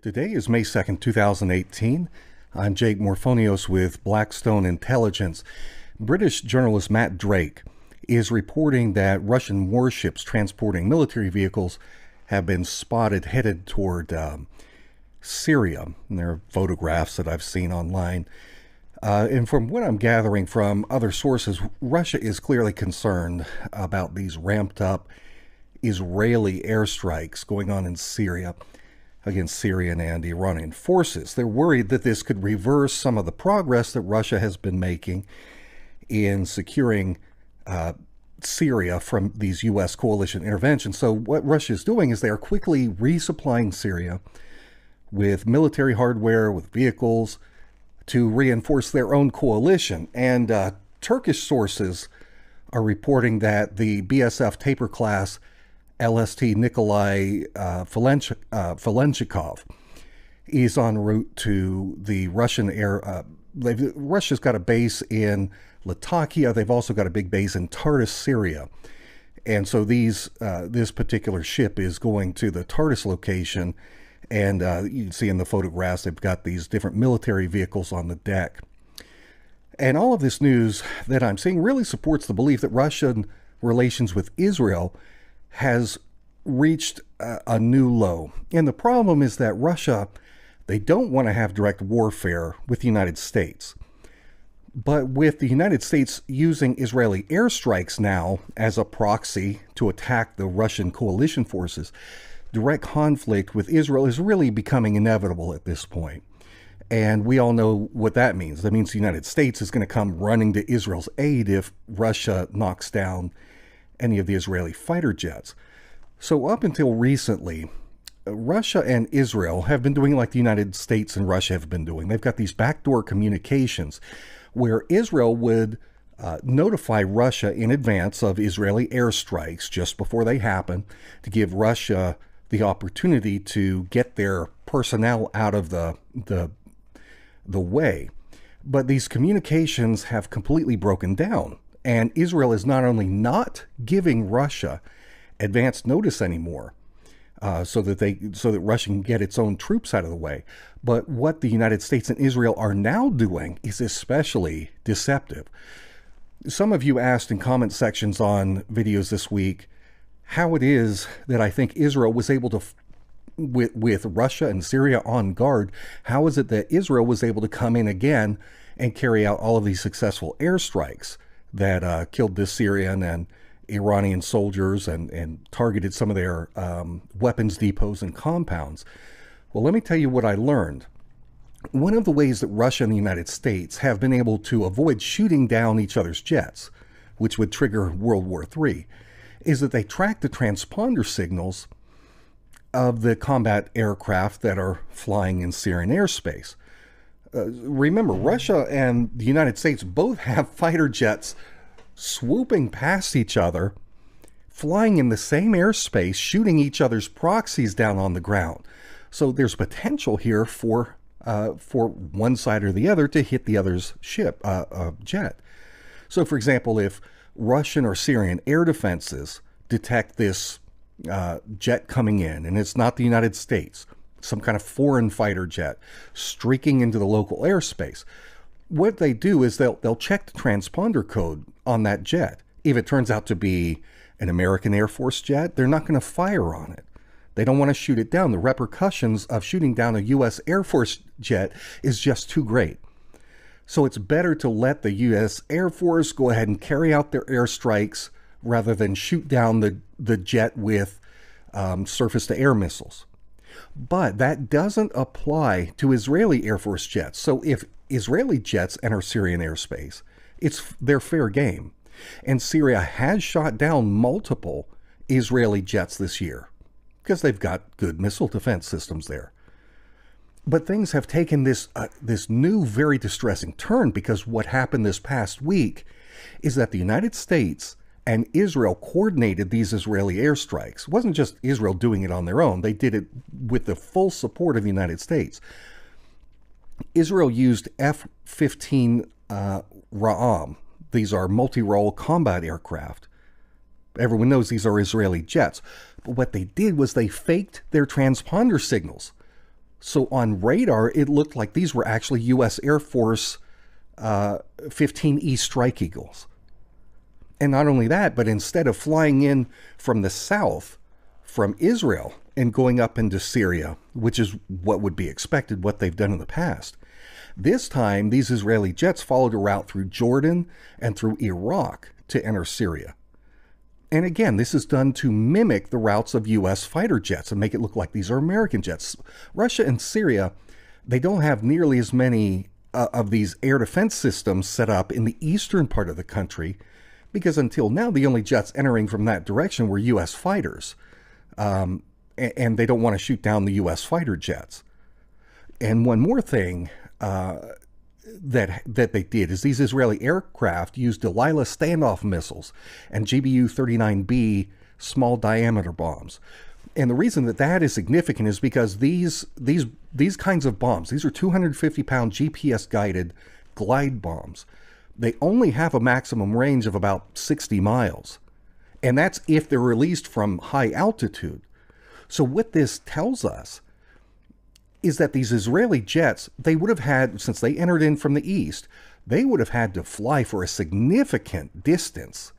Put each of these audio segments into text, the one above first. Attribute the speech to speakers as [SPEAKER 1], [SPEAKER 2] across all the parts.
[SPEAKER 1] Today is May 2nd, 2018. I'm Jake Morphonios with Blackstone Intelligence. British journalist Matt Drake is reporting that Russian warships transporting military vehicles have been spotted headed toward Syria. And there are photographs that I've seen online. And from what I'm gathering from other sources, Russia is clearly concerned about these ramped up Israeli airstrikes going on in Syria against Syrian and Iranian forces. They're worried that this could reverse some of the progress that Russia has been making in securing Syria from these U.S. coalition interventions. So what Russia is doing is they are quickly resupplying Syria with military hardware, with vehicles, to reinforce their own coalition. And Turkish sources are reporting that the BSF Taper class LST Nikolai Felenchikov is en route to the Russian air. Russia's got a base in Latakia. They've also got a big base in Tartus, Syria. And so this particular ship is going to the Tartus location. And you can see in the photographs, they've got these different military vehicles on the deck. And all of this news that I'm seeing really supports the belief that Russian relations with Israel has reached a new low. And the problem is that Russia, they don't want to have direct warfare with the United States. But with the United States using Israeli airstrikes now as a proxy to attack the Russian coalition forces, direct conflict with Israel is really becoming inevitable at this point. And we all know what that means. That means the United States is going to come running to Israel's aid if Russia knocks down any of the Israeli fighter jets. So up until recently, Russia and Israel have been doing like the United States and Russia have been doing. They've got these backdoor communications where Israel would notify Russia in advance of Israeli airstrikes just before they happen to give Russia the opportunity to get their personnel out of the way. But these communications have completely broken down. And Israel is not only not giving Russia advance notice anymore, so that Russia can get its own troops out of the way, but what the United States and Israel are now doing is especially deceptive. Some of you asked in comment sections on videos this week how it is that I think Israel was able to, with Russia and Syria on guard, how is it that Israel was able to come in again and carry out all of these successful airstrikes that killed the Syrian and Iranian soldiers and targeted some of their weapons depots and compounds? Well, let me tell you what I learned. One of the ways that Russia and the United States have been able to avoid shooting down each other's jets, which would trigger World War III, is that they track the transponder signals of the combat aircraft that are flying in Syrian airspace. Remember, Russia and the United States both have fighter jets swooping past each other, flying in the same airspace, shooting each other's proxies down on the ground. So there's potential here for one side or the other to hit the other's jet. So, for example, if Russian or Syrian air defenses detect this jet coming in, and it's not the United States, some kind of foreign fighter jet streaking into the local airspace, what they do is they'll check the transponder code on that jet. If it turns out to be an American Air Force jet, they're not going to fire on it. They don't want to shoot it down. The repercussions of shooting down a U.S. Air Force jet is just too great. So it's better to let the U.S. Air Force go ahead and carry out their airstrikes rather than shoot down the jet with surface-to-air missiles. But that doesn't apply to Israeli Air Force jets. So if Israeli jets enter Syrian airspace, it's their fair game. And Syria has shot down multiple Israeli jets this year because they've got good missile defense systems there. But things have taken this new, very distressing turn, because what happened this past week is that the United States and Israel coordinated these Israeli airstrikes. It wasn't just Israel doing it on their own. They did it with the full support of the United States. Israel used F-15 Ra'am. These are multi-role combat aircraft. Everyone knows these are Israeli jets. But what they did was they faked their transponder signals. So on radar, it looked like these were actually U.S. Air Force 15E Strike Eagles. And not only that, but instead of flying in from the south, from Israel, and going up into Syria, which is what would be expected, what they've done in the past, this time these Israeli jets followed a route through Jordan and through Iraq to enter Syria. And again, this is done to mimic the routes of U.S. fighter jets and make it look like these are American jets. Russia and Syria, they don't have nearly as many of these air defense systems set up in the eastern part of the country, because until now, the only jets entering from that direction were U.S. fighters. And they don't want to shoot down the U.S. fighter jets. And one more thing that they did is these Israeli aircraft used Delilah standoff missiles and GBU-39B small diameter bombs. And the reason that that is significant is because these kinds of bombs, these are 250-pound GPS-guided glide bombs. They only have a maximum range of about 60 miles. And that's if they're released from high altitude. So what this tells us is that these Israeli jets, they would have had, since they entered in from the east, they would have had to fly for a significant distance.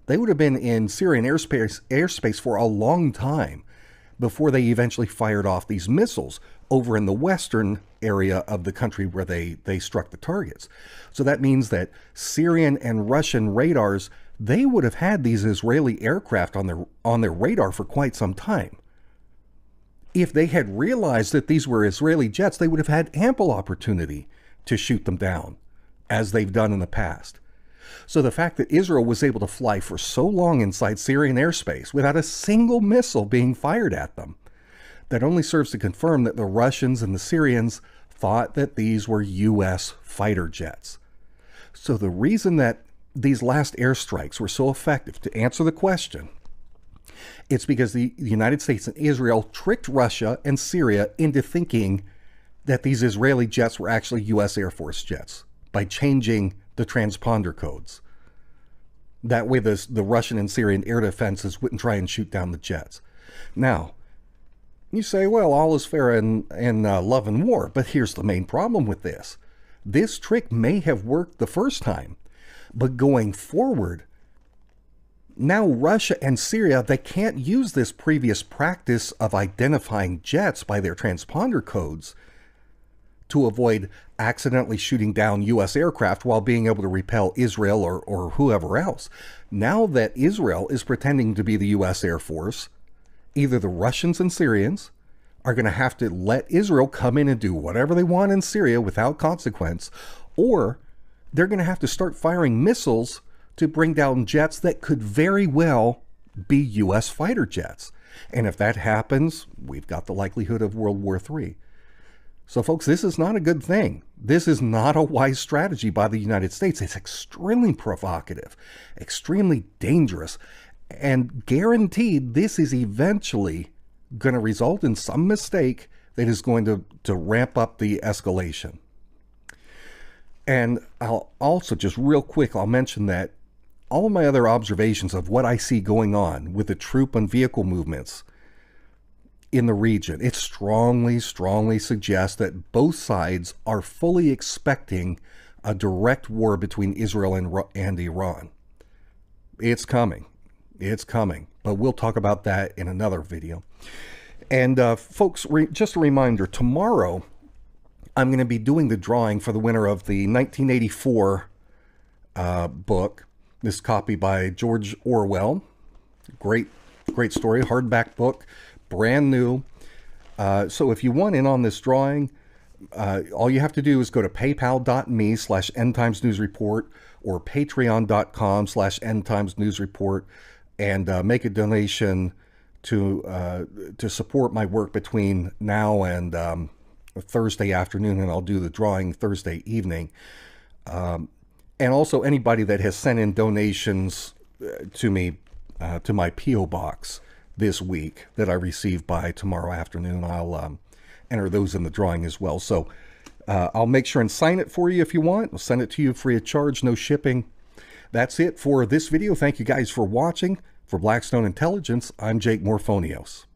[SPEAKER 1] They would have been in Syrian airspace for a long time before they eventually fired off these missiles over in the western area of the country where they struck the targets. So that means that Syrian and Russian radars, they would have had these Israeli aircraft on their radar for quite some time. If they had realized that these were Israeli jets, they would have had ample opportunity to shoot them down, as they've done in the past. So the fact that Israel was able to fly for so long inside Syrian airspace without a single missile being fired at them, that only serves to confirm that the Russians and the Syrians thought that these were U.S. fighter jets. So the reason that these last airstrikes were so effective, to answer the question, it's because the United States and Israel tricked Russia and Syria into thinking that these Israeli jets were actually U.S. Air Force jets by changing the transponder codes. That way the Russian and Syrian air defenses wouldn't try and shoot down the jets. Now, you say, well, all is fair in love and war, but here's the main problem with this. This trick may have worked the first time, but going forward, now Russia and Syria, they can't use this previous practice of identifying jets by their transponder codes to avoid accidentally shooting down U.S. aircraft while being able to repel Israel or whoever else. Now that Israel is pretending to be the U.S. Air Force, either the Russians and Syrians are going to have to let Israel come in and do whatever they want in Syria without consequence, or they're going to have to start firing missiles to bring down jets that could very well be U.S. fighter jets. And if that happens, we've got the likelihood of World War III. So folks, this is not a good thing. This is not a wise strategy by the United States. It's extremely provocative, extremely dangerous, and guaranteed this is eventually going to result in some mistake that is going to ramp up the escalation. And I'll also, just real quick, I'll mention that all of my other observations of what I see going on with the troop and vehicle movements in the region, it strongly suggests that both sides are fully expecting a direct war between Israel and Iran. It's coming. It's coming. But we'll talk about that in another video. And folks, just a reminder, tomorrow I'm going to be doing the drawing for the winner of the 1984 book. This copy by George Orwell. Great story, hardback book, brand new. So if you want in on this drawing, all you have to do is go to paypal.me/endtimesnewsreport or patreon.com/endtimesnewsreport and make a donation to support my work between now and Thursday afternoon, and I'll do the drawing Thursday evening. And also anybody that has sent in donations to me, to my P.O. box this week that I receive by tomorrow afternoon, I'll enter those in the drawing as well. So I'll make sure and sign it for you if you want. I'll send it to you free of charge, no shipping. That's it for this video. Thank you guys for watching. For Blackstone Intelligence, I'm Jake Morphonios.